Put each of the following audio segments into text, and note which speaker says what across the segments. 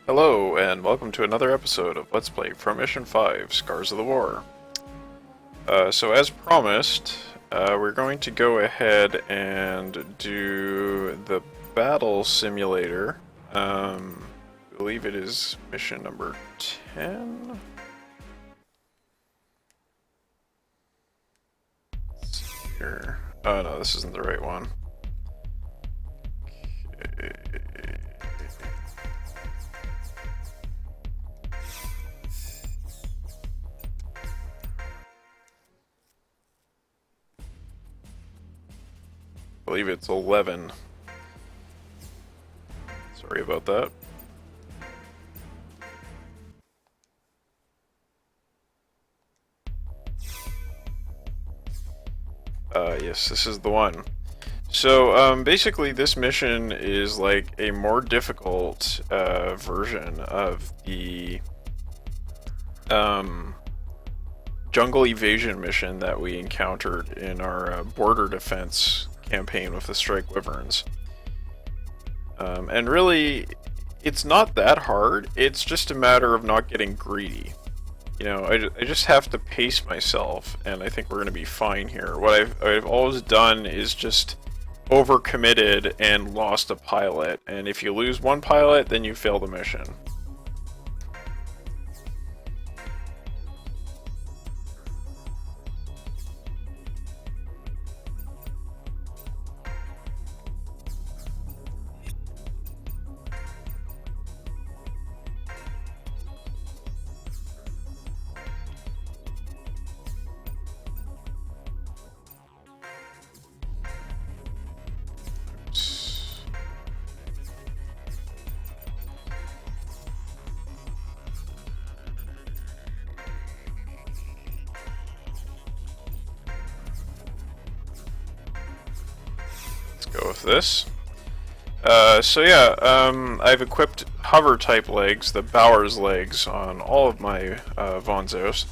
Speaker 1: Hello, and welcome to another episode of Let's Play from Mission 5, Scars of the War. So as promised, we're going to go ahead and do the battle simulator. I believe it is mission number 10? Let's see here. Oh no, this isn't the right one. Okay. I believe it's 11. Sorry about that. Yes, this is the one. So, basically this mission is like a more difficult, version of the, jungle evasion mission that we encountered in our, border defense campaign with the Strike Wyverns. And really, it's not that hard, it's just a matter of not getting greedy. You know, I just have to pace myself, and I think we're going to be fine here. What I've always done is just overcommitted and lost a pilot, and if you lose one pilot, then you fail the mission. Go with this. I've equipped hover type legs, the Bowers legs, on all of my Vonzos.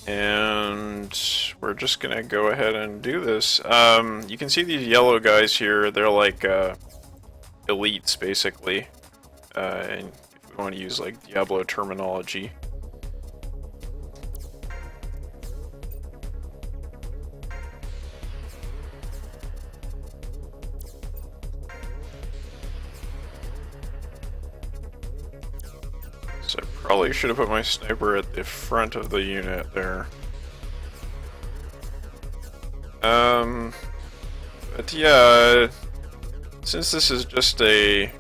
Speaker 1: And we're just gonna go ahead and do this. You can see these yellow guys here, they're like elites basically. And if we want to use like Diablo terminology. So I probably should have put my sniper at the front of the unit there. But yeah, since this is just a,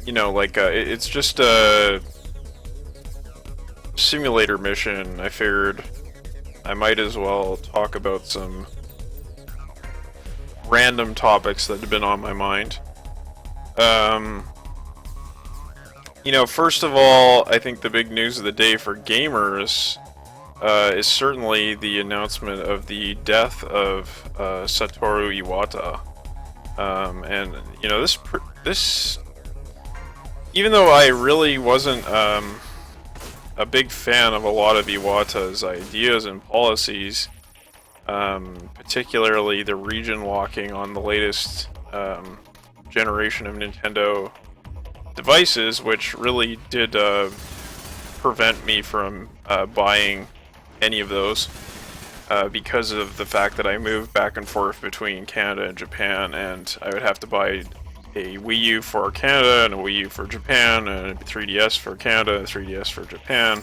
Speaker 1: it's just a simulator mission, I figured I might as well talk about some random topics that have been on my mind. First of all, I think the big news of the day for gamers is certainly the announcement of the death of Satoru Iwata. This, even though I really wasn't a big fan of a lot of Iwata's ideas and policies, particularly the region locking on the latest generation of Nintendo devices, which really did prevent me from buying any of those because of the fact that I moved back and forth between Canada and Japan, and I would have to buy a Wii U for Canada and a Wii U for Japan, and a 3DS for Canada and a 3DS for Japan.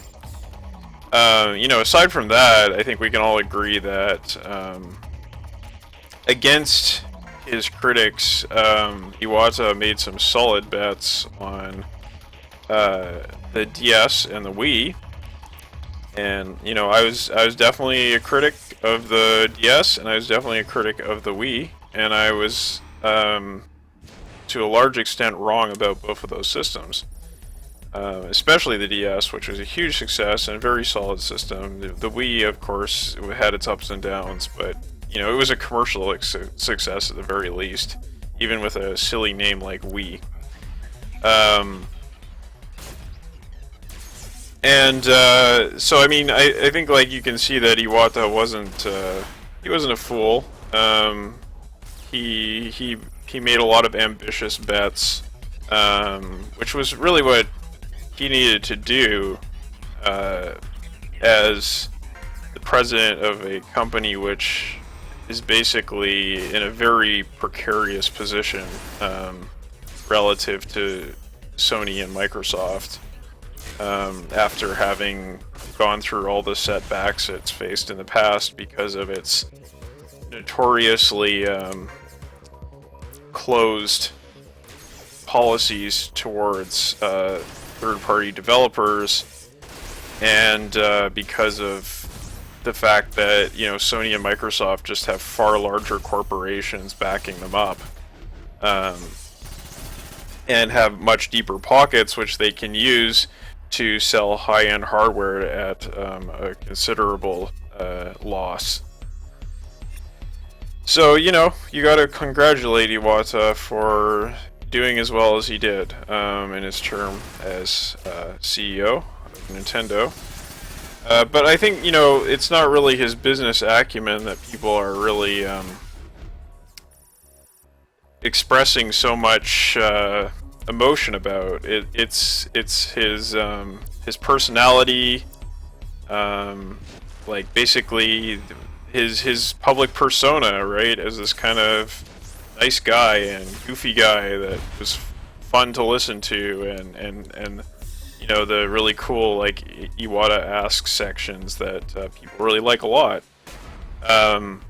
Speaker 1: Aside from that, I think we can all agree that against his critics, Iwata made some solid bets on the DS and the Wii, and I was definitely a critic of the DS, and I was definitely a critic of the Wii, and I was to a large extent wrong about both of those systems, especially the DS, which was a huge success and a very solid system. The Wii, of course, had its ups and downs, but it was a commercial success at the very least, even with a silly name like Wii. I think like you can see that Iwata wasn't a fool. He made a lot of ambitious bets which was really what he needed to do as the president of a company which is basically in a very precarious position relative to Sony and Microsoft after having gone through all the setbacks it's faced in the past because of its notoriously closed policies towards third-party developers, and because of the fact that Sony and Microsoft just have far larger corporations backing them up, and have much deeper pockets which they can use to sell high-end hardware at a considerable loss. So you gotta congratulate Iwata for doing as well as he did in his term as CEO of Nintendo. But I think, it's not really his business acumen that people are really expressing so much emotion about. It's his personality, like basically his public persona, right? As this kind of nice guy and goofy guy that was fun to listen to, and the really cool like Iwata Ask sections that people really like a lot. And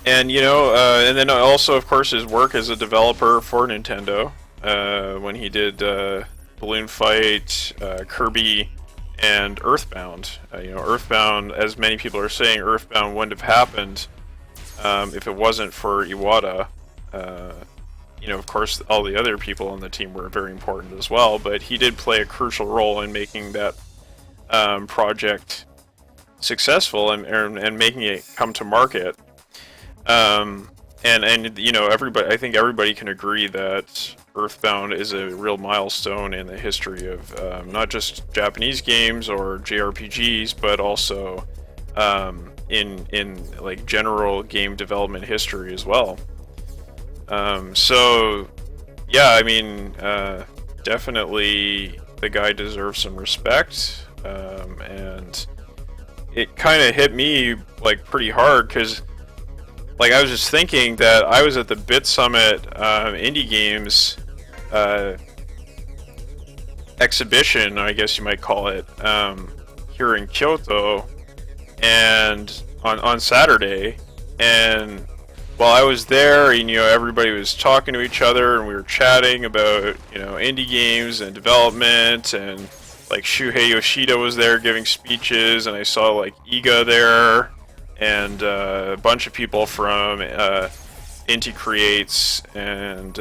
Speaker 1: then also of course his work as a developer for Nintendo when he did Balloon Fight, Kirby, and Earthbound. Earthbound, as many people are saying, Earthbound wouldn't have happened if it wasn't for Iwata. Of course, all the other people on the team were very important as well, but he did play a crucial role in making that project successful and making it come to market. Everybody, I think everybody can agree that Earthbound is a real milestone in the history of not just Japanese games or JRPGs, but also in like general game development history as well. So yeah, I mean, definitely the guy deserves some respect, and it kind of hit me like pretty hard because like I was just thinking that I was at the Bit Summit Indie Games exhibition, I guess you might call it, here in Kyoto, and on Saturday, and while I was there, everybody was talking to each other, and we were chatting about indie games and development, and like Shuhei Yoshida was there giving speeches, and I saw like Iga there, and a bunch of people from Inti Creates, and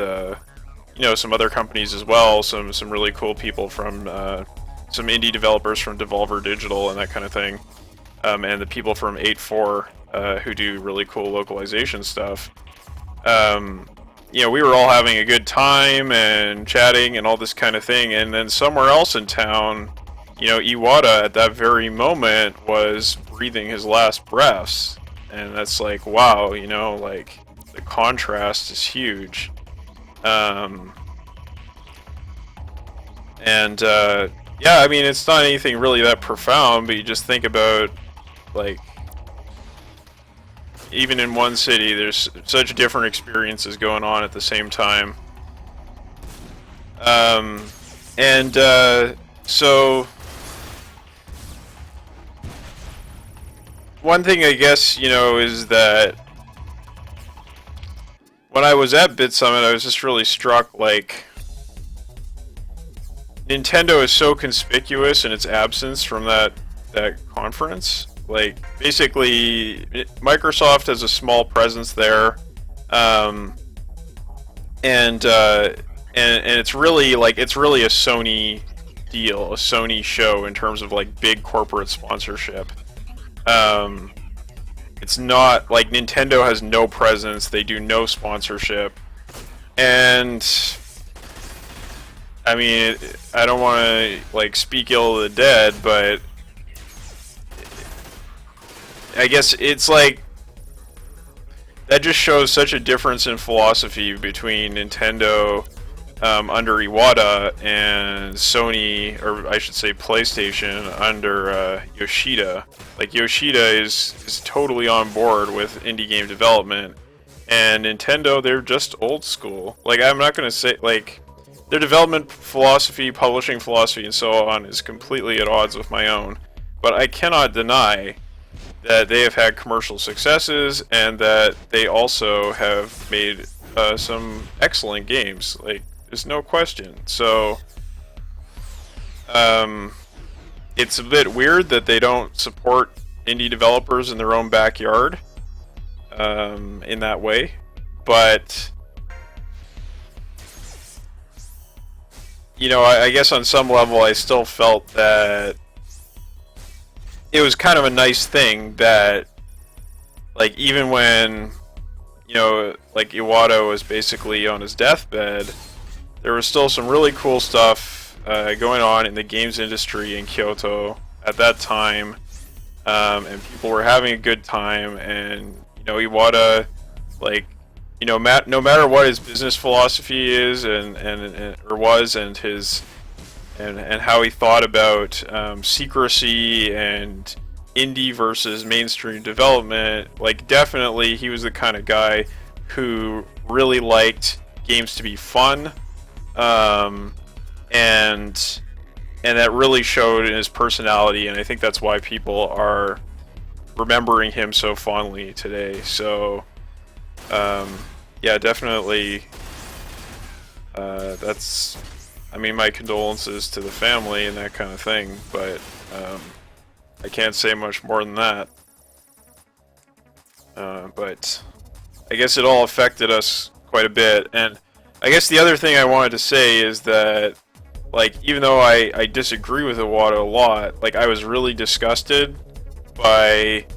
Speaker 1: some other companies as well, some really cool people from some indie developers from Devolver Digital and that kind of thing, and the people from 8.4 who do really cool localization stuff. We were all having a good time and chatting and all this kind of thing, and then somewhere else in town, Iwata at that very moment was breathing his last breaths, and that's like, wow, like the contrast is huge. Yeah, I mean, it's not anything really that profound, but you just think about, like, even in one city, there's such different experiences going on at the same time. So one thing I guess, is that when I was at Bit Summit, I was just really struck, like, Nintendo is so conspicuous in its absence from that conference. Like, basically, Microsoft has a small presence there, and it's really a Sony deal, a Sony show in terms of like big corporate sponsorship. It's not like Nintendo has no presence; they do no sponsorship, and I mean, I don't want to like speak ill of the dead, but I guess it's like that just shows such a difference in philosophy between Nintendo under Iwata, and Sony, or I should say PlayStation, under Yoshida. Like, Yoshida is totally on board with indie game development, and Nintendo, they're just old school. Like, I'm not gonna say, like, their development philosophy, publishing philosophy, and so on is completely at odds with my own. But I cannot deny that they have had commercial successes, and that they also have made some excellent games. Like, there's no question. So, it's a bit weird that they don't support indie developers in their own backyard, in that way. But, you know, I guess on some level I still felt that it was kind of a nice thing that, like, even when, you know, like, Iwata was basically on his deathbed, there was still some really cool stuff going on in the games industry in Kyoto at that time, and people were having a good time. And, you know, Iwata, like, you know, no matter what his business philosophy is or was, and his and how he thought about secrecy and indie versus mainstream development, like, definitely he was the kind of guy who really liked games to be fun, and that really showed in his personality, and I think that's why people are remembering him so fondly today. So, yeah, definitely, that's, I mean, my condolences to the family and that kind of thing, but I can't say much more than that. But I guess it all affected us quite a bit. And I guess the other thing I wanted to say is that, like, even though I disagree with Iwata a lot, like, I was really disgusted by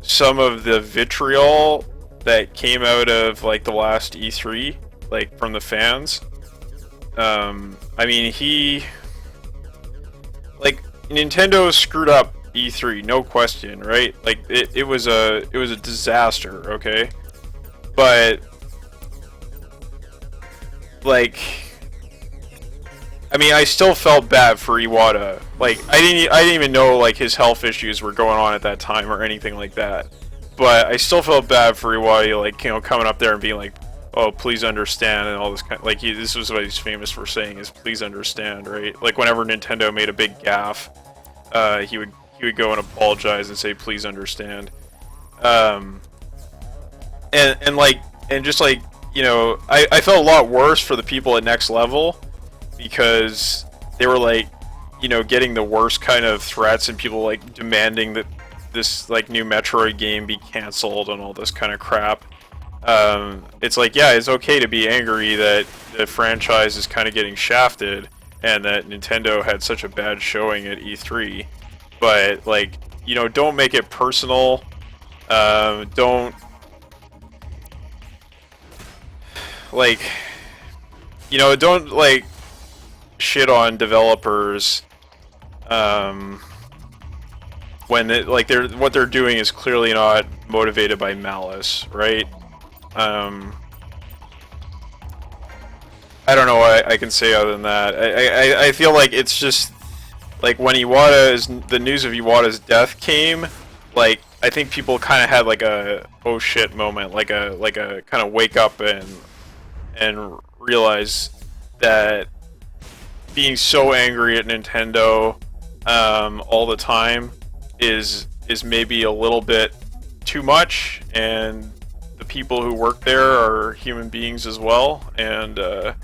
Speaker 1: some of the vitriol that came out of, like, the last E3, like, from the fans. I mean, like, Nintendo screwed up E3, no question, right? Like, it was a disaster, okay? But, like, I mean, I still felt bad for Iwata. Like, I didn't even know, like, his health issues were going on at that time or anything like that. But I still felt bad for Iwata, like, you know, coming up there and being like, oh, please understand, and all this kind of, like, this was what he's famous for saying, is please understand, right? Like, whenever Nintendo made a big gaffe, he would go and apologize and say, please understand. And just, like, you know, I felt a lot worse for the people at Next Level, because they were, like, you know, getting the worst kind of threats, and people, like, demanding that this, like, new Metroid game be cancelled and all this kind of crap. It's like, yeah, it's okay to be angry that the franchise is kind of getting shafted, and that Nintendo had such a bad showing at E3, but, like, you know, don't make it personal. Don't, like, you know, don't, like, shit on developers when like, what they're doing is clearly not motivated by malice, right? I don't know what I can say other than that. I feel like it's just, like, when the news of Iwata's death came, like, I think people kind of had, like, a oh shit moment, like a kind of wake up and realize that being so angry at Nintendo all the time is maybe a little bit too much, and the people who work there are human beings as well, and the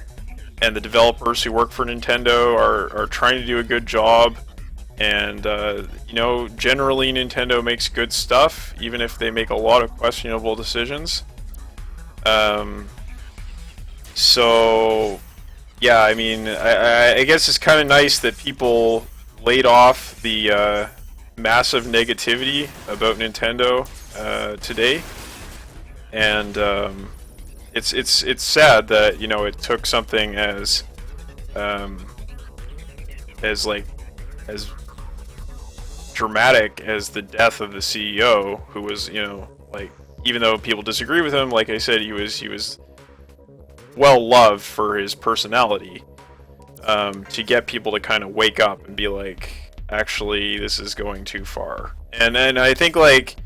Speaker 1: developers who work for Nintendo are trying to do a good job, and you know, generally Nintendo makes good stuff, even if they make a lot of questionable decisions. So, yeah, I mean, I guess it's kind of nice that people laid off the massive negativity about Nintendo today, and it's sad that, you know, it took something as dramatic as the death of the CEO, who was, you know, like, even though people disagree with him, like I said, he was well loved for his personality, to get people to kind of wake up and be like, actually, this is going too far. And I think like,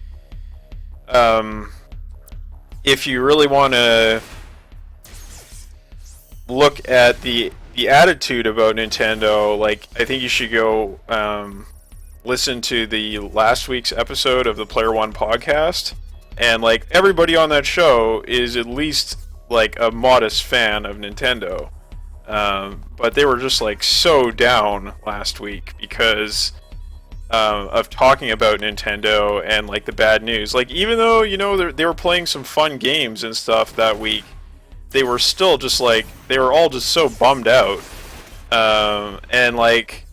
Speaker 1: if you really want to look at the attitude about Nintendo, like I think you should go listen to the last week's episode of the Player One podcast, and like everybody on that show is at least like a modest fan of Nintendo, but they were just like so down last week because of talking about Nintendo and like the bad news. Like even though they were playing some fun games and stuff that week, they were still just like they were all just so bummed out, and like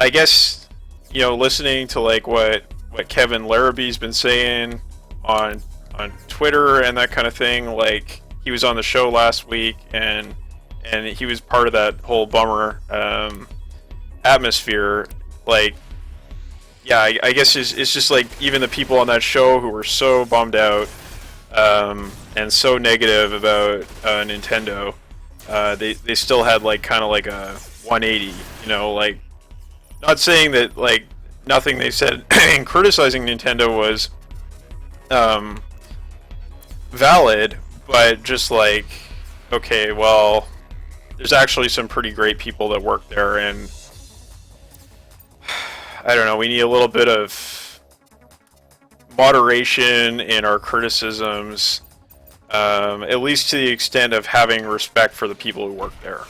Speaker 1: I guess listening to like what Kevin Larrabee's been saying on Twitter and that kind of thing. Like he was on the show last week and he was part of that whole bummer atmosphere. Like, yeah, I guess it's just like even the people on that show who were so bummed out and so negative about Nintendo, they still had like kind of like a 180. Like not saying that like nothing they said in criticizing Nintendo was valid, but just like, okay, well, there's actually some pretty great people that work there, and I don't know, we need a little bit of moderation in our criticisms, at least to the extent of having respect for the people who work there.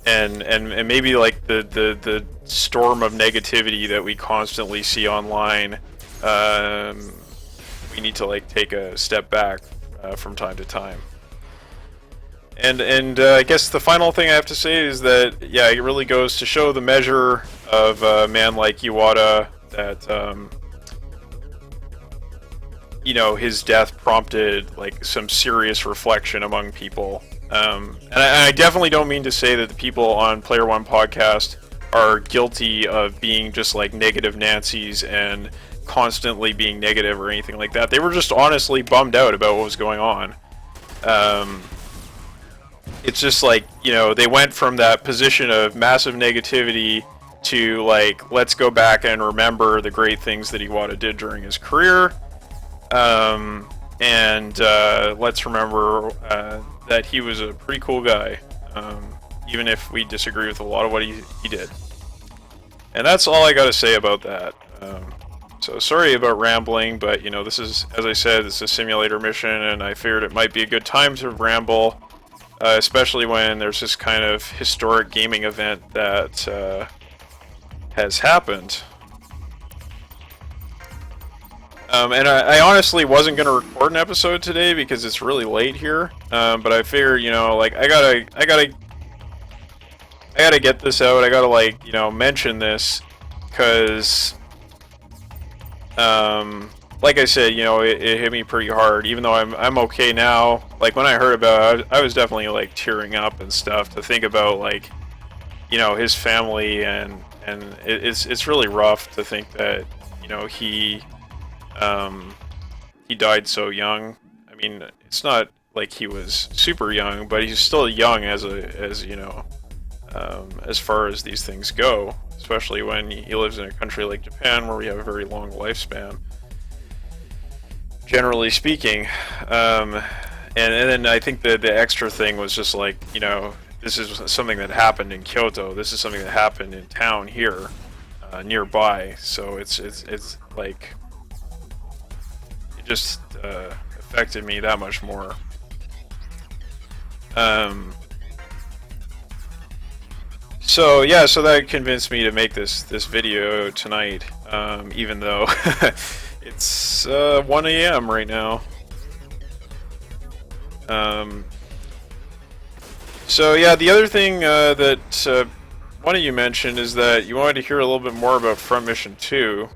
Speaker 1: And maybe like the storm of negativity that we constantly see online, we need to like take a step back from time to time. And I guess the final thing I have to say is that, yeah, it really goes to show the measure of a man like Iwata, that his death prompted like some serious reflection among people. And I definitely don't mean to say that the people on Player One podcast are guilty of being just like negative Nancy's and constantly being negative or anything like that. They were just honestly bummed out about what was going on. It's just like, they went from that position of massive negativity to like, let's go back and remember the great things that Iwata did during his career. And let's remember that he was a pretty cool guy, even if we disagree with a lot of what he did. And that's all I got to say about that. So sorry about rambling, but this is, as I said, it's a simulator mission, and I figured it might be a good time to ramble, especially when there's this kind of historic gaming event that has happened. And I honestly wasn't going to record an episode today because it's really late here. But I figured, like I gotta get this out. I gotta like, mention this because, like I said, it hit me pretty hard. Even though I'm okay now. Like when I heard about it, I was definitely like tearing up and stuff to think about like, his family and it's really rough to think that he died so young. I mean, it's not like he was super young, but he's still young as far as these things go, especially when he lives in a country like Japan where we have a very long lifespan, generally speaking. And then I think the extra thing was just like, this is something that happened in Kyoto. This is something that happened in town here, nearby. So it's like, just affected me that much more. So yeah, so that convinced me to make this video tonight, even though it's 1 a.m. right now. So yeah, the other thing that one of you mentioned is that you wanted to hear a little bit more about Front Mission 2.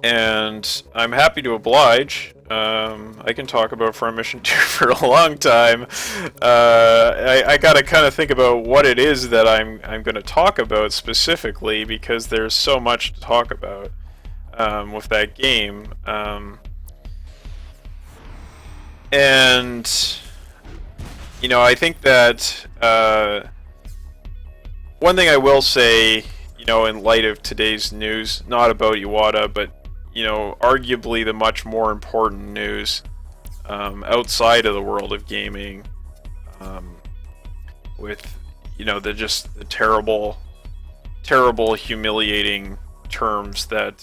Speaker 1: And I'm happy to oblige. I can talk about Front Mission 2 for a long time. I gotta kind of think about what it is that I'm going to talk about specifically, because there's so much to talk about with that game. And I think that one thing I will say, in light of today's news, not about Iwata, but arguably the much more important news outside of the world of gaming, with the terrible, humiliating terms that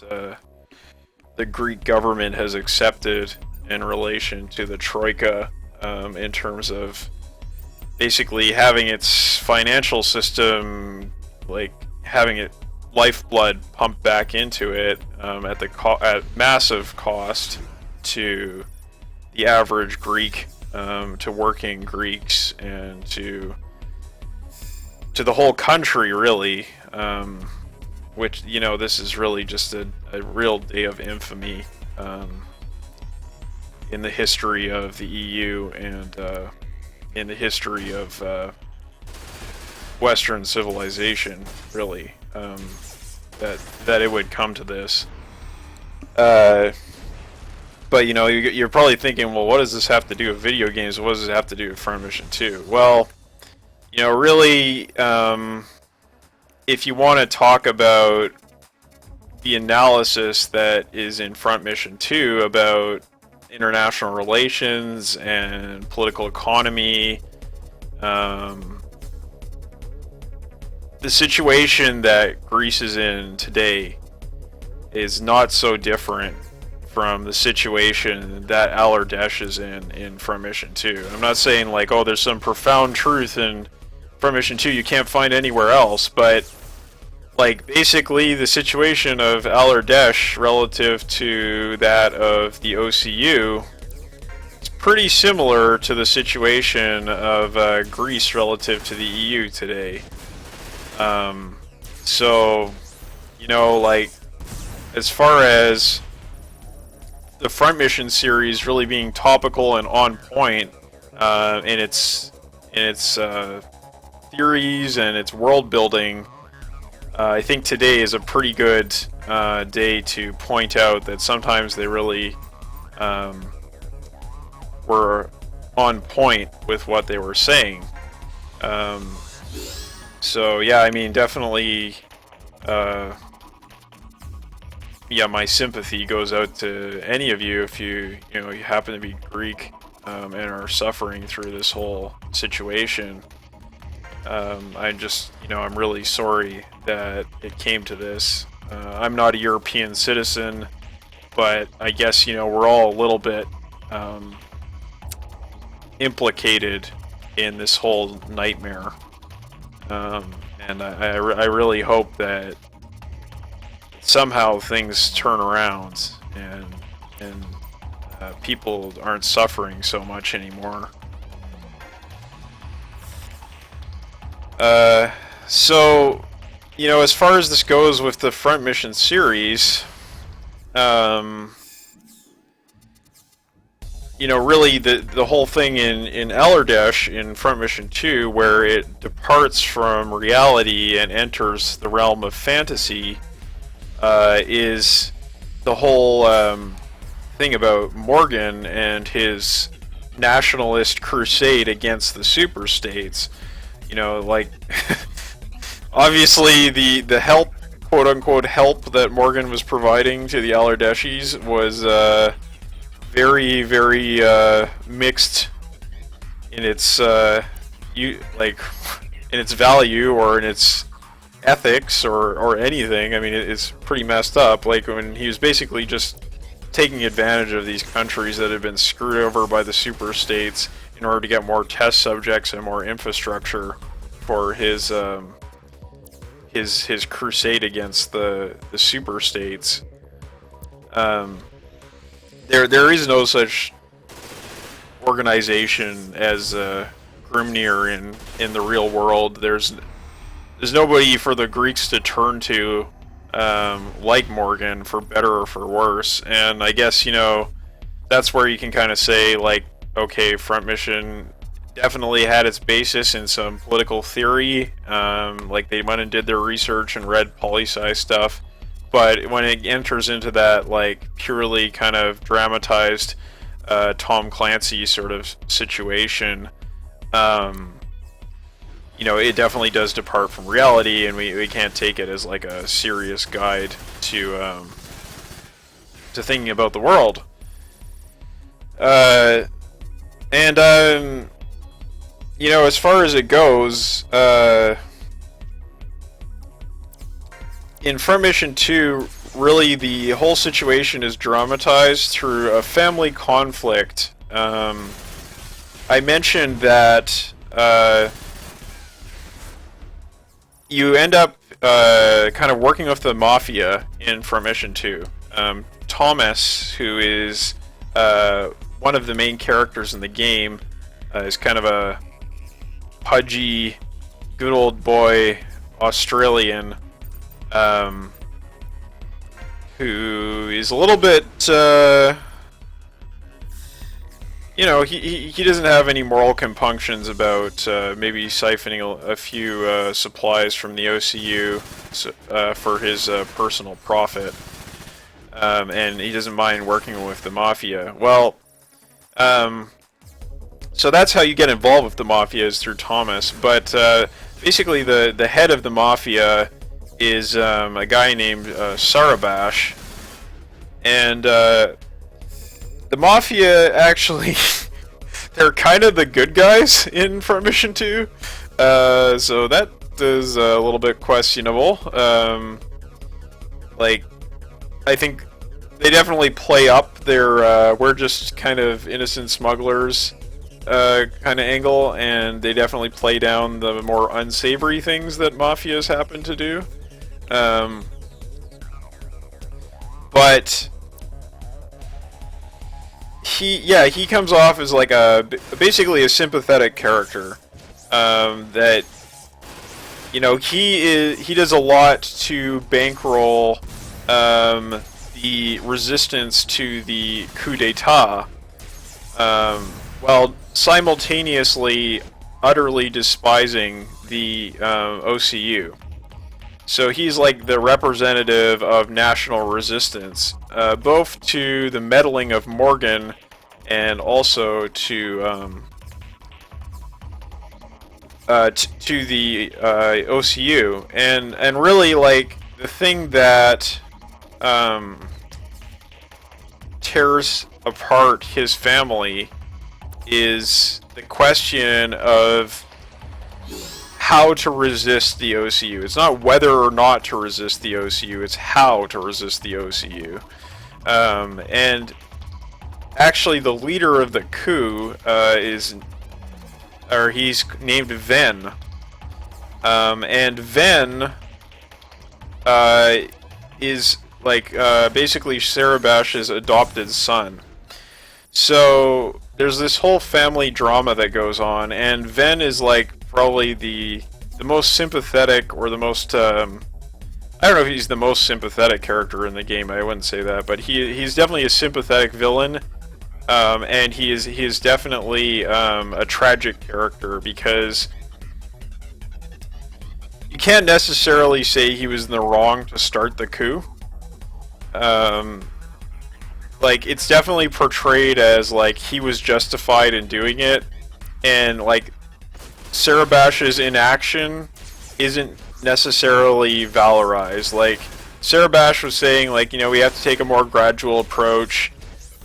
Speaker 1: the Greek government has accepted in relation to the Troika, in terms of basically having its financial system, like having it lifeblood pumped back into it, at massive cost to the average Greek, to working Greeks, and to the whole country, really. Which this is really just a real day of infamy in the history of the EU, and in the history of Western civilization, really, that it would come to this. But you're probably thinking, well, what does this have to do with video games? What does it have to do with Front Mission 2? Well, really, if you want to talk about the analysis that is in Front Mission 2 about international relations and political economy, the situation that Greece is in today is not so different from the situation that Al-Ardesh is in Front Mission 2. I'm not saying like, oh, there's some profound truth in Front Mission 2 you can't find anywhere else, but like basically the situation of Al-Ardesh relative to that of the OCU is pretty similar to the situation of Greece relative to the EU today. So, like, as far as the Front Mission series really being topical and on point in its theories and its world building, I think today is a pretty good day to point out that sometimes they really were on point with what they were saying. So yeah, I mean, definitely, my sympathy goes out to any of you if you happen to be Greek and are suffering through this whole situation. I'm really sorry that it came to this. I'm not a European citizen, but I guess, we're all a little bit implicated in this whole nightmare. And I really hope that somehow things turn around and people aren't suffering so much anymore. So, as far as this goes with the Front Mission series, really the whole thing in Al-Ardesh in Front Mission 2, where it departs from reality and enters the realm of fantasy, is the whole thing about Morgan and his nationalist crusade against the superstates. Like, obviously the help, quote-unquote help, that Morgan was providing to the Al-Ardeshis was very, very mixed in its in its value or in its ethics or anything. I mean, it's pretty messed up. Like, when he was basically just taking advantage of these countries that have been screwed over by the superstates in order to get more test subjects and more infrastructure for his crusade against the superstates. There is no such organization as Grimnir in the real world. There's nobody for the Greeks to turn to like Morgan, for better or for worse. And I guess, that's where you can kind of say, like, okay, Front Mission definitely had its basis in some political theory. Like, they went and did their research and read poli-sci stuff. But when it enters into that, like, purely kind of dramatized Tom Clancy sort of situation, you know, it definitely does depart from reality, and we can't take it as like a serious guide to thinking about the world. And you know, as far as it goes, in Front Mission 2, really the whole situation is dramatized through a family conflict. I mentioned that you end up kind of working with the Mafia in Front Mission 2. Thomas, who is one of the main characters in the game, is kind of a pudgy, good old boy Australian who is a little bit, you know, he doesn't have any moral compunctions about maybe siphoning a few supplies from the OCU for his personal profit, and he doesn't mind working with the Mafia. Well, so that's how you get involved with the Mafia, is through Thomas, but basically the head of the Mafia is a guy named Sarabash, and the Mafia actually they're kind of the good guys in Front Mission 2, so that is a little bit questionable. Like, I think they definitely play up their we're just kind of innocent smugglers kind of angle, and they definitely play down the more unsavory things that mafias happen to do. But he comes off as like basically a sympathetic character. That, you know, he does a lot to bankroll the resistance to the coup d'état, while simultaneously utterly despising the OCU. So he's like the representative of national resistance, both to the meddling of Morgan and also to the OCU. And really, like, the thing that tears apart his family is the question of how to resist the OCU. It's not whether or not to resist the OCU, it's how to resist the OCU. And actually the leader of the coup he's named Ven. And Ven is like basically Sarabash's adopted son. So there's this whole family drama that goes on, and Ven is like probably the most sympathetic, or the most I don't know if he's the most sympathetic character in the game. I wouldn't say that, but he's definitely a sympathetic villain, and he is definitely a tragic character, because you can't necessarily say he was in the wrong to start the coup. Like, it's definitely portrayed as like he was justified in doing it, and like Sarabash's inaction isn't necessarily valorized. Like, Sarabash was saying, like, you know, we have to take a more gradual approach.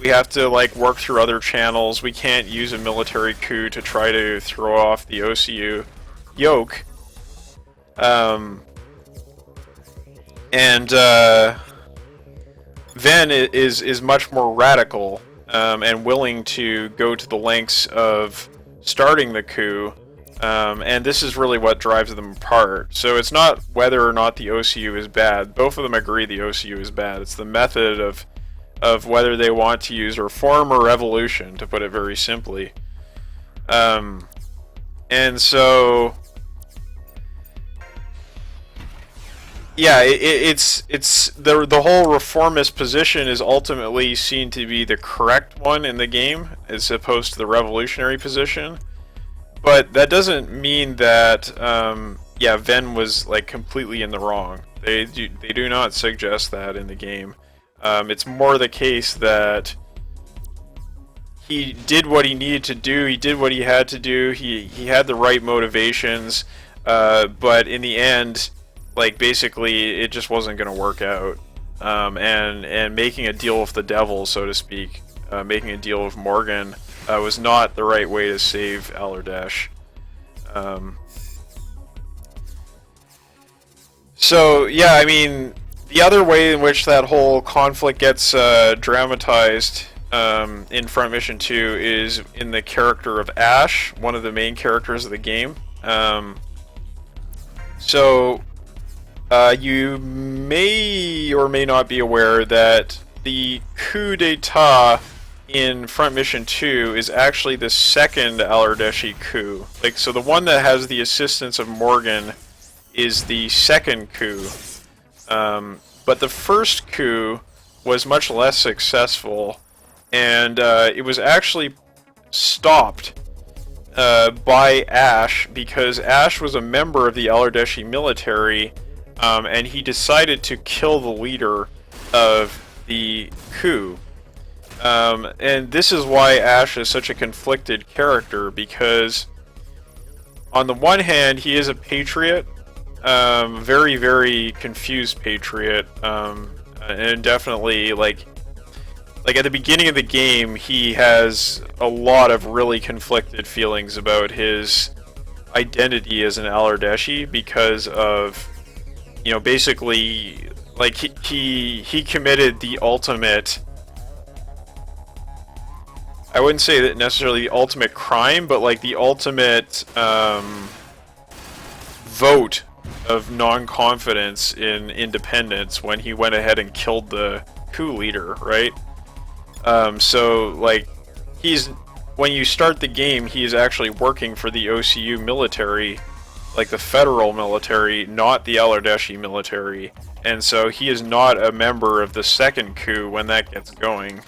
Speaker 1: We have to like work through other channels. We can't use a military coup to try to throw off the OCU yoke. Ven is much more radical, and willing to go to the lengths of starting the coup, and this is really what drives them apart. So it's not whether or not the OCU is bad. Both of them agree the OCU is bad. It's the method of whether they want to use reform or revolution, to put it very simply. And so, yeah, it's the whole reformist position is ultimately seen to be the correct one in the game, as opposed to the revolutionary position. But that doesn't mean that yeah, Ven was like completely in the wrong. They do not suggest that in the game. It's more the case that he did what he needed to do. He did what he had to do. He had the right motivations, but in the end, like basically, it just wasn't going to work out. And making a deal with the devil, so to speak, making a deal with Morgan, was not the right way to save Alardash. So yeah, I mean, the other way in which that whole conflict gets dramatized in Front Mission 2 is in the character of Ash, one of the main characters of the game. You may or may not be aware that the coup d'etat in Front Mission 2 is actually the second Alardashi coup. Like, so the one that has the assistance of Morgan is the second coup. But the first coup was much less successful, and it was actually stopped by Ash because Ash was a member of the Alardashi military, and he decided to kill the leader of the coup. And this is why Ash is such a conflicted character, because on the one hand, he is a patriot, very, very confused patriot, and definitely, like at the beginning of the game, he has a lot of really conflicted feelings about his identity as an Alardashi because of, you know, basically, like, he committed the ultimate, I wouldn't say that necessarily the ultimate crime, but like the ultimate vote of non-confidence in independence when he went ahead and killed the coup leader, right? So, like, when you start the game, he is actually working for the OCU military, like the federal military, not the Alardashi military, and so he is not a member of the second coup when that gets going.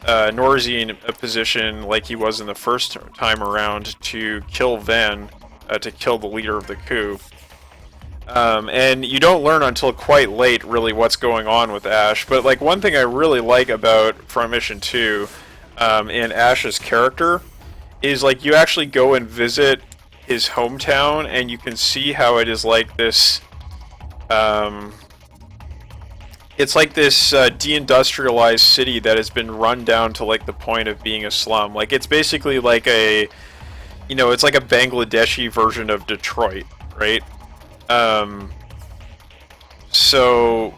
Speaker 1: Nor is he in a position like he was in the first time around to kill Ven, to kill the leader of the coup. And you don't learn until quite late, really, what's going on with Ash. But, like, one thing I really like about Front Mission 2, in Ash's character, is, like, you actually go and visit his hometown, and you can see how it is like this, it's like this deindustrialized city that has been run down to, like, the point of being a slum. Like, it's basically like a, you know, it's like a Bangladeshi version of Detroit, right? So,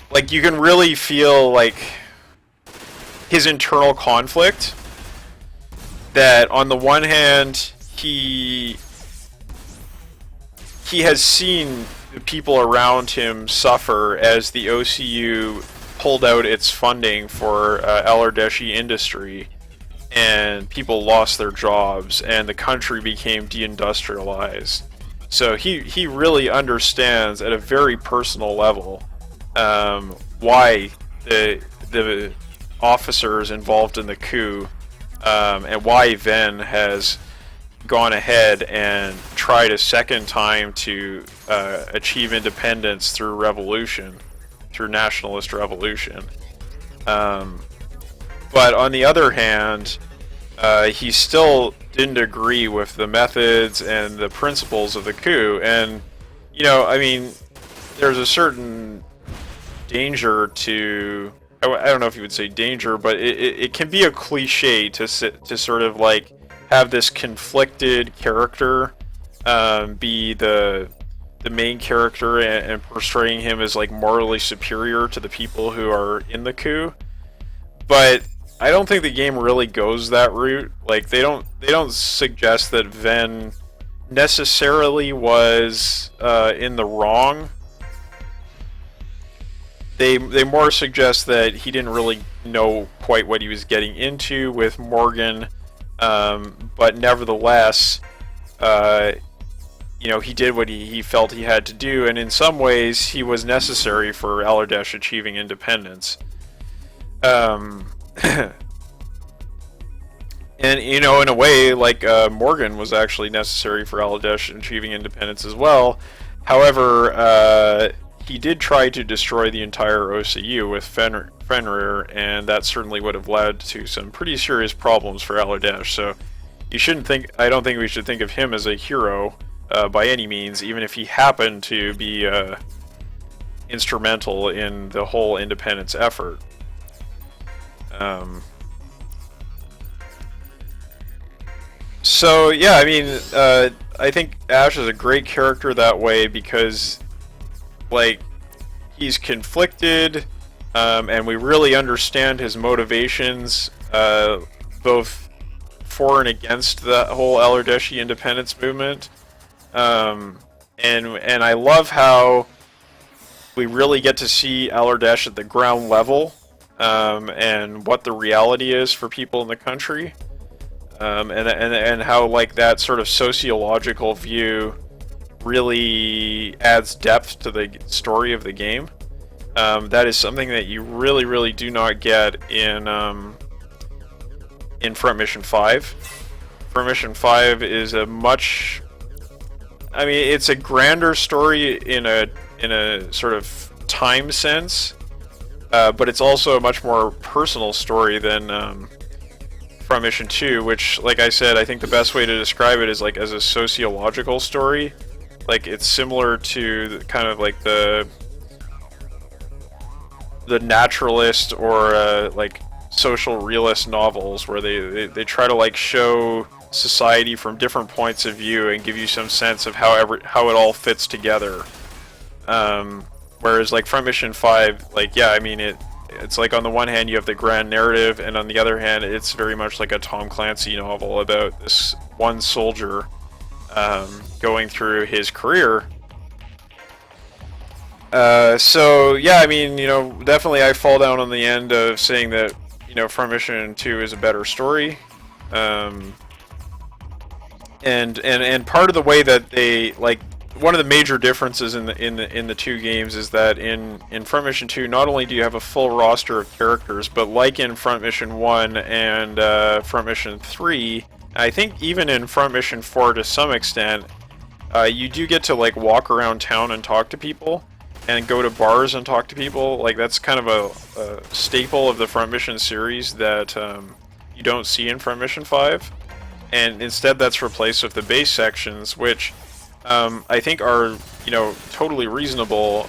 Speaker 1: like, you can really feel, like, his internal conflict, that on the one hand, he has seen the people around him suffer as the OCU pulled out its funding for Alardashi industry, and people lost their jobs, and the country became deindustrialized. So he really understands at a very personal level why the officers involved in the coup, and why Ven has gone ahead and tried a second time to achieve independence through revolution, through nationalist revolution. But on the other hand, he still didn't agree with the methods and the principles of the coup. And, you know, I mean, there's a certain danger to, I don't know if you would say danger, but it can be a cliche to sort of, like, have this conflicted character be the main character, and portraying him as, like, morally superior to the people who are in the coup. But I don't think the game really goes that route. Like, they don't suggest that Ven necessarily was in the wrong. They more suggest that he didn't really know quite what he was getting into with Morgan, but nevertheless, you know, he did what he felt he had to do, and in some ways, he was necessary for Alardash achieving independence. And, you know, in a way, like, Morgan was actually necessary for Alardash achieving independence as well. However, he did try to destroy the entire OCU with Fenrir, and that certainly would have led to some pretty serious problems for Aladesh. So I don't think we should think of him as a hero by any means, even if he happened to be instrumental in the whole independence effort. So yeah, I mean, I think Ash is a great character that way because, like, he's conflicted, and we really understand his motivations, both for and against the whole Aladeshi independence movement. And I love how we really get to see Aladesh at the ground level, and what the reality is for people in the country, and how, like, that sort of sociological view really adds depth to the story of the game. That is something that you really, really do not get in Front Mission 5. Front Mission 5 is a much... I mean, it's a grander story in a sort of time sense, but it's also a much more personal story than Front Mission 2, which, like I said, I think the best way to describe it is like as a sociological story. Like, it's similar to kind of like the naturalist or like social realist novels, where they try to like show society from different points of view and give you some sense of how it all fits together. Whereas like Front Mission 5, like, yeah, I mean, it's like on the one hand you have the grand narrative, and on the other hand it's very much like a Tom Clancy novel about this one soldier going through his career. So yeah, I mean, you know, definitely I fall down on the end of saying that, you know, Front Mission 2 is a better story. And part of the way that they, like, one of the major differences in the two games is that in Front Mission 2, not only do you have a full roster of characters, but like in Front Mission 1 and Front Mission 3, I think even in Front Mission 4 to some extent, you do get to like walk around town and talk to people, and go to bars and talk to people. Like, that's kind of a staple of the Front Mission series that you don't see in Front Mission 5. And instead that's replaced with the base sections, which I think are, you know, totally reasonable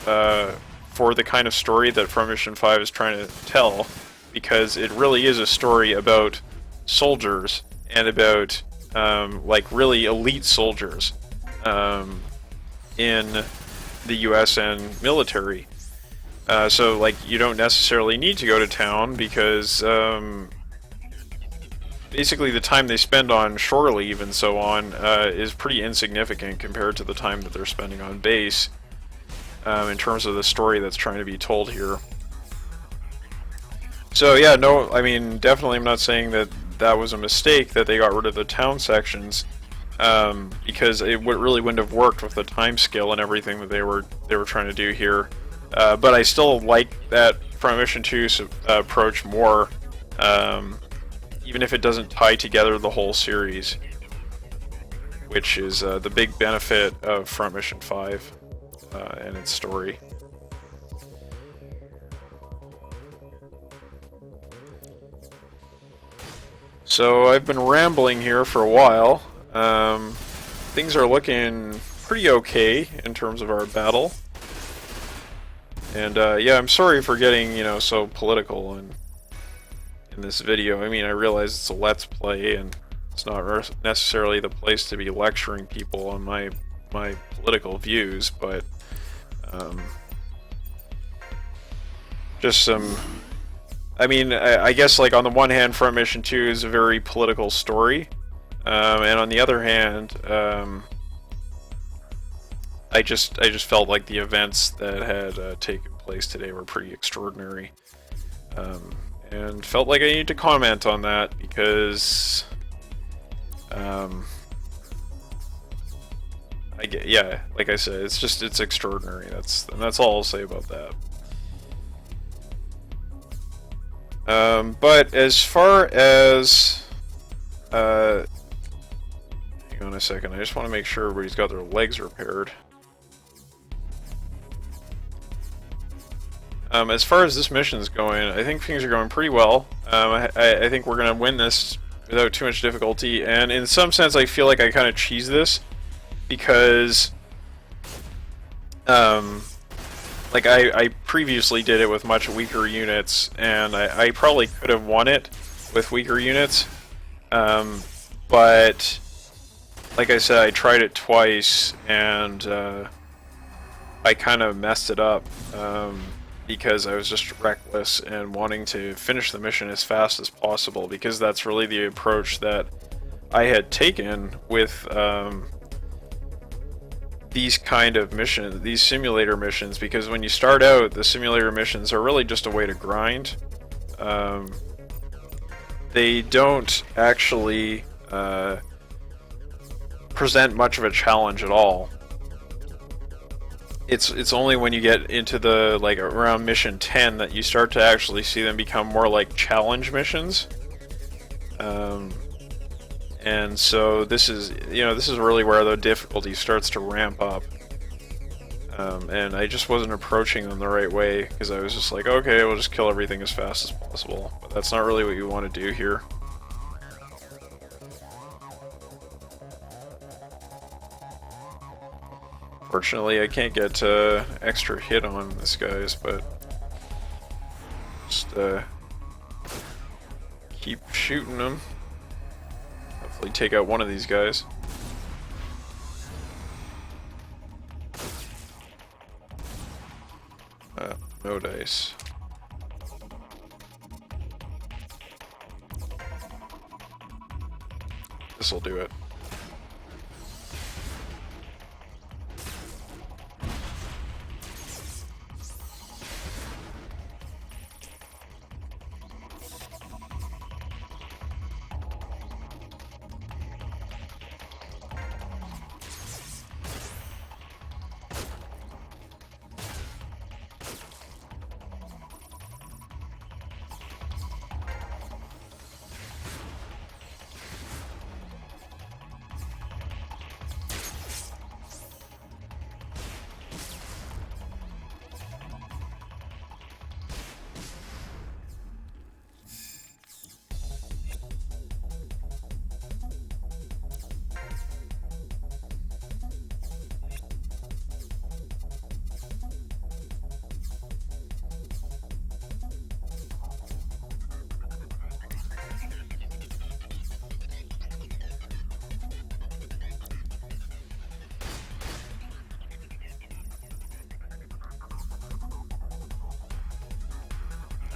Speaker 1: for the kind of story that Front Mission 5 is trying to tell, because it really is a story about soldiers and about like really elite soldiers in the US and military. So like, you don't necessarily need to go to town because basically the time they spend on shore leave and so on is pretty insignificant compared to the time that they're spending on base, in terms of the story that's trying to be told here. So yeah, no, I mean, definitely I'm not saying that that was a mistake that they got rid of the town sections, because it really wouldn't have worked with the time scale and everything that they were trying to do here. But I still like that Front Mission 2's approach more, even if it doesn't tie together the whole series, which is the big benefit of Front Mission 5 and its story. So I've been rambling here for a while. Things are looking pretty okay in terms of our battle. And yeah, I'm sorry for getting, you know, so political in this video. I mean, I realize it's a Let's Play, and it's not necessarily the place to be lecturing people on my political views, but just some... I mean, I guess, like, on the one hand, Front Mission 2 is a very political story, and on the other hand, I just felt like the events that had taken place today were pretty extraordinary, and felt like I need to comment on that because, yeah, like I said, it's extraordinary. That's all I'll say about that. But as far as, hang on a second, I just want to make sure everybody's got their legs repaired. As far as this mission is going, I think things are going pretty well. I think we're going to win this without too much difficulty, and in some sense I feel like I kind of cheese this, because like I previously did it with much weaker units, and I probably could have won it with weaker units, but like I said, I tried it twice, and I kind of messed it up, because I was just reckless and wanting to finish the mission as fast as possible, because that's really the approach that I had taken with these kind of missions, these simulator missions, because when you start out, the simulator missions are really just a way to grind. They don't actually present much of a challenge at all. It's only when you get into the, like, around mission 10 that you start to actually see them become more like challenge missions. And so this is, this is really where the difficulty starts to ramp up. And I just wasn't approaching them the right way, because I was just like, okay, we'll just kill everything as fast as possible. But that's not really what you want to do here. Fortunately, I can't get extra hit on this guys, but just keep shooting them. Hopefully take out one of these guys. No dice. This'll do it.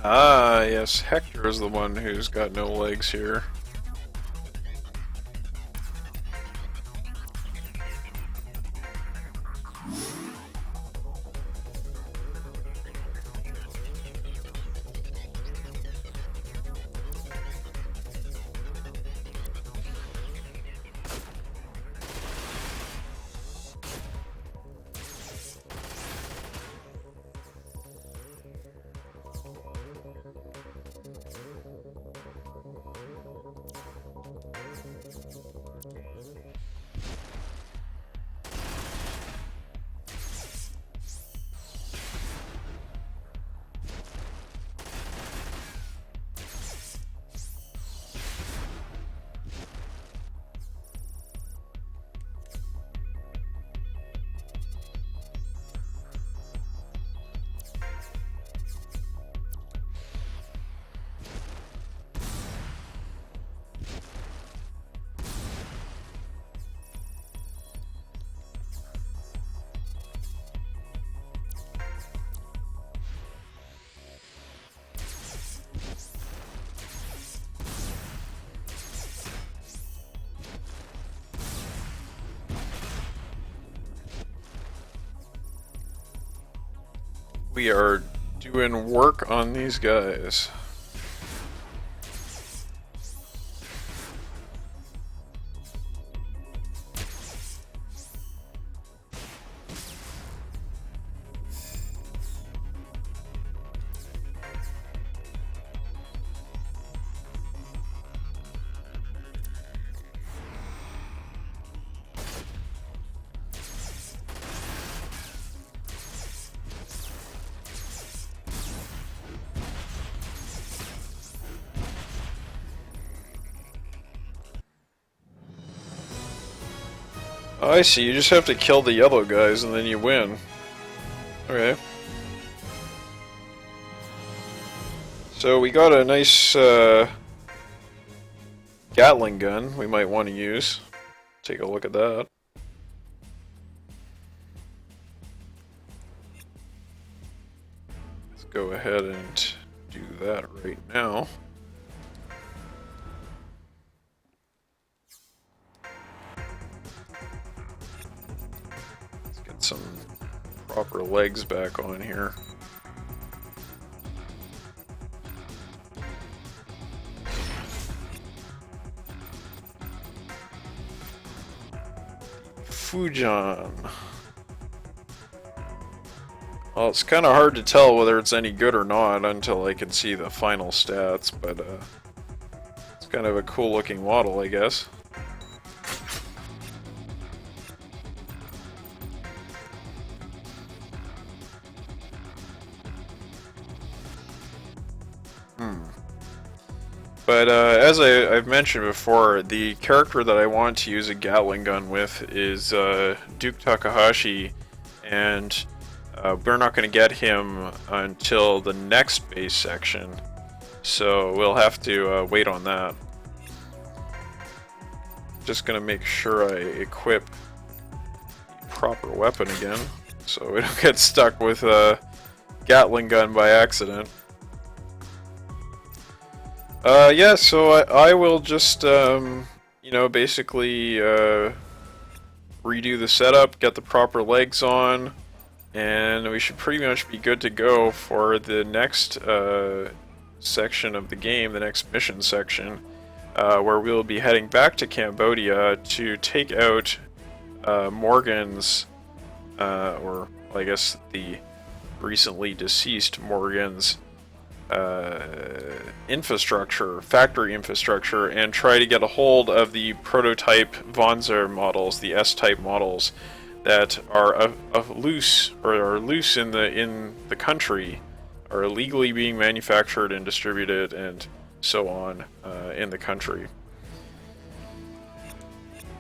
Speaker 1: Ah, yes, Hector is the one who's got no legs here. We are doing work on these guys. Oh, I see, you just have to kill the yellow guys and then you win. Okay. So we got a nice Gatling gun we might want to use. Take a look at that. Let's go ahead and do that right now. Let's get some proper legs back on here. Fujan. Well, it's kind of hard to tell whether it's any good or not until I can see the final stats, but it's kind of a cool looking model, I guess. But as I've mentioned before, the character that I want to use a Gatling gun with is Duke Takahashi, and we're not going to get him until the next base section, so we'll have to wait on that. Just going to make sure I equip the proper weapon again, so we don't get stuck with a Gatling gun by accident. Yeah, so I will just, you know, basically redo the setup, get the proper legs on, and we should pretty much be good to go for the next section of the game, the next mission section, where we'll be heading back to Cambodia to take out Morgan's, or I guess the recently deceased Morgan's infrastructure, factory infrastructure, and try to get a hold of the prototype Vonzer models, the S-type models that are loose in the country, are illegally being manufactured and distributed and so on in the country.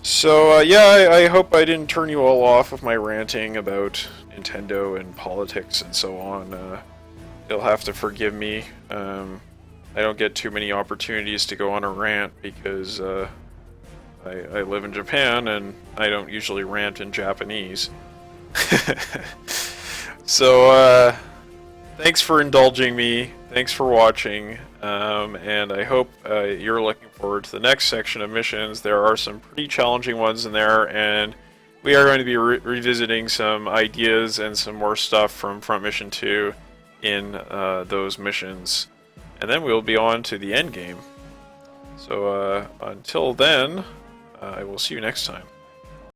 Speaker 1: So yeah, I hope I didn't turn you all off with my ranting about Nintendo and politics and so on. You'll have to forgive me. I don't get too many opportunities to go on a rant because I live in Japan and I don't usually rant in Japanese. So thanks for indulging me. Thanks for watching. And I hope you're looking forward to the next section of missions. There are some pretty challenging ones in there, and we are going to be revisiting some ideas and some more stuff from Front Mission 2 in those missions, and then we'll be on to the end game. So until then, I will see you next time.